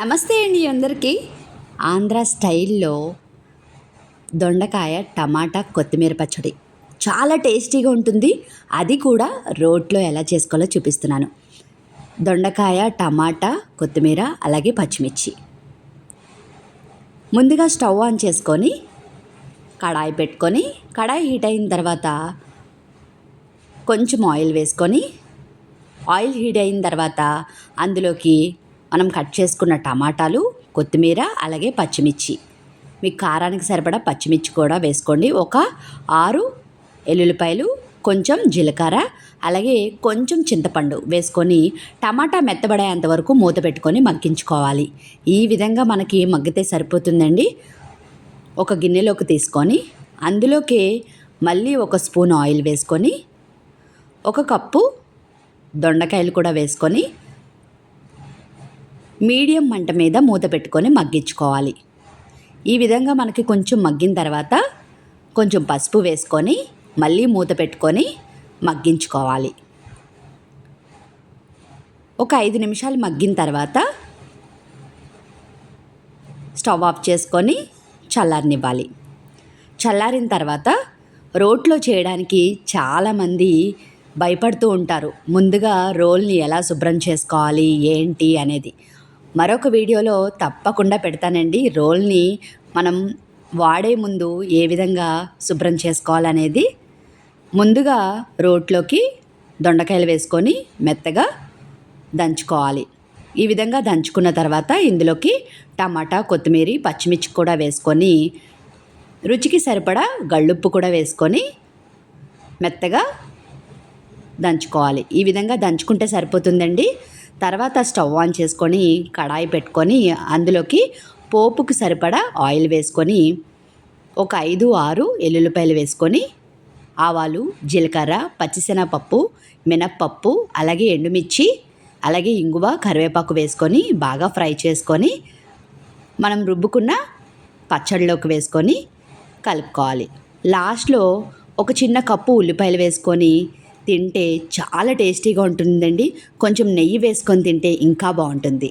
నమస్తే అండి అందరికీ. ఆంధ్ర స్టైల్లో దొండకాయ టమాటా కొత్తిమీర పచ్చడి చాలా టేస్టీగా ఉంటుంది. అది కూడా రోట్లో ఎలా చేసుకోవాలో చూపిస్తున్నాను. దొండకాయ టమాటా కొత్తిమీర అలాగే పచ్చిమిర్చి. ముందుగా స్టవ్ ఆన్ చేసుకొని కడాయి పెట్టుకొని కడాయి హీట్ అయిన తర్వాత కొంచెం ఆయిల్ వేసుకొని ఆయిల్ హీట్ అయిన తర్వాత అందులోకి మనం కట్ చేసుకున్న టమాటాలు కొత్తిమీర అలాగే పచ్చిమిర్చి, మీ కారానికి సరిపడా పచ్చిమిర్చి కూడా వేసుకోండి. ఒక 6 ఎల్లుల్లిపాయలు, కొంచెం జీలకర్ర అలాగే కొంచెం చింతపండు వేసుకొని టమాటా మెత్తబడేంత వరకు మూత పెట్టుకొని మగ్గించుకోవాలి. ఈ విధంగా మనకి మగ్గితే సరిపోతుందండి. ఒక గిన్నెలోకి తీసుకొని అందులోకి మళ్ళీ ఒక స్పూన్ ఆయిల్ వేసుకొని ఒక కప్పు దొండకాయలు కూడా వేసుకొని మీడియం మంట మీద మూత పెట్టుకొని మగ్గించుకోవాలి. ఈ విధంగా మనకి కొంచెం మగ్గిన తర్వాత కొంచెం పసుపు వేసుకొని మళ్ళీ మూత పెట్టుకొని మగ్గించుకోవాలి. ఒక 5 నిమిషాలు మగ్గిన తర్వాత స్టవ్ ఆఫ్ చేసుకొని చల్లారనివ్వాలి. చల్లారిన తర్వాత రోట్లో చేయడానికి చాలామంది భయపడుతూ ఉంటారు. ముందుగా రోల్ని ఎలా శుభ్రం చేసుకోవాలి ఏంటి అనేది మరొక వీడియోలో తప్పకుండా పెడతానండి. రోల్ని మనం వాడే ముందు ఏ విధంగా శుభ్రం చేసుకోవాలనేది. ముందుగా రోట్లోకి దొండకాయలు వేసుకొని మెత్తగా దంచుకోవాలి. ఈ విధంగా దంచుకున్న తర్వాత ఇందులోకి టమాటా కొత్తిమీర పచ్చిమిర్చి కూడా వేసుకొని రుచికి సరిపడా గళ్ళుప్పు కూడా వేసుకొని మెత్తగా దంచుకోవాలి. ఈ విధంగా దంచుకుంటే సరిపోతుందండి. తర్వాత స్టవ్ ఆన్ చేసుకొని కడాయి పెట్టుకొని అందులోకి పోపుకి సరిపడా ఆయిల్ వేసుకొని ఒక 5-6 ఎల్లుల్లిపాయలు వేసుకొని ఆవాలు, జీలకర్ర, పచ్చిశనగపప్పు, మినప్పప్పు అలాగే ఎండుమిర్చి అలాగే ఇంగువ, కరివేపాకు వేసుకొని బాగా ఫ్రై చేసుకొని మనం రుబ్బుకున్న పచ్చడిలోకి వేసుకొని కలుపుకోవాలి. లాస్ట్లో ఒక చిన్న కప్పు ఉల్లిపాయలు వేసుకొని తింటే చాలా టేస్టీగా ఉంటుందండి. కొంచెం నెయ్యి వేసుకొని తింటే ఇంకా బాగుంటుంది.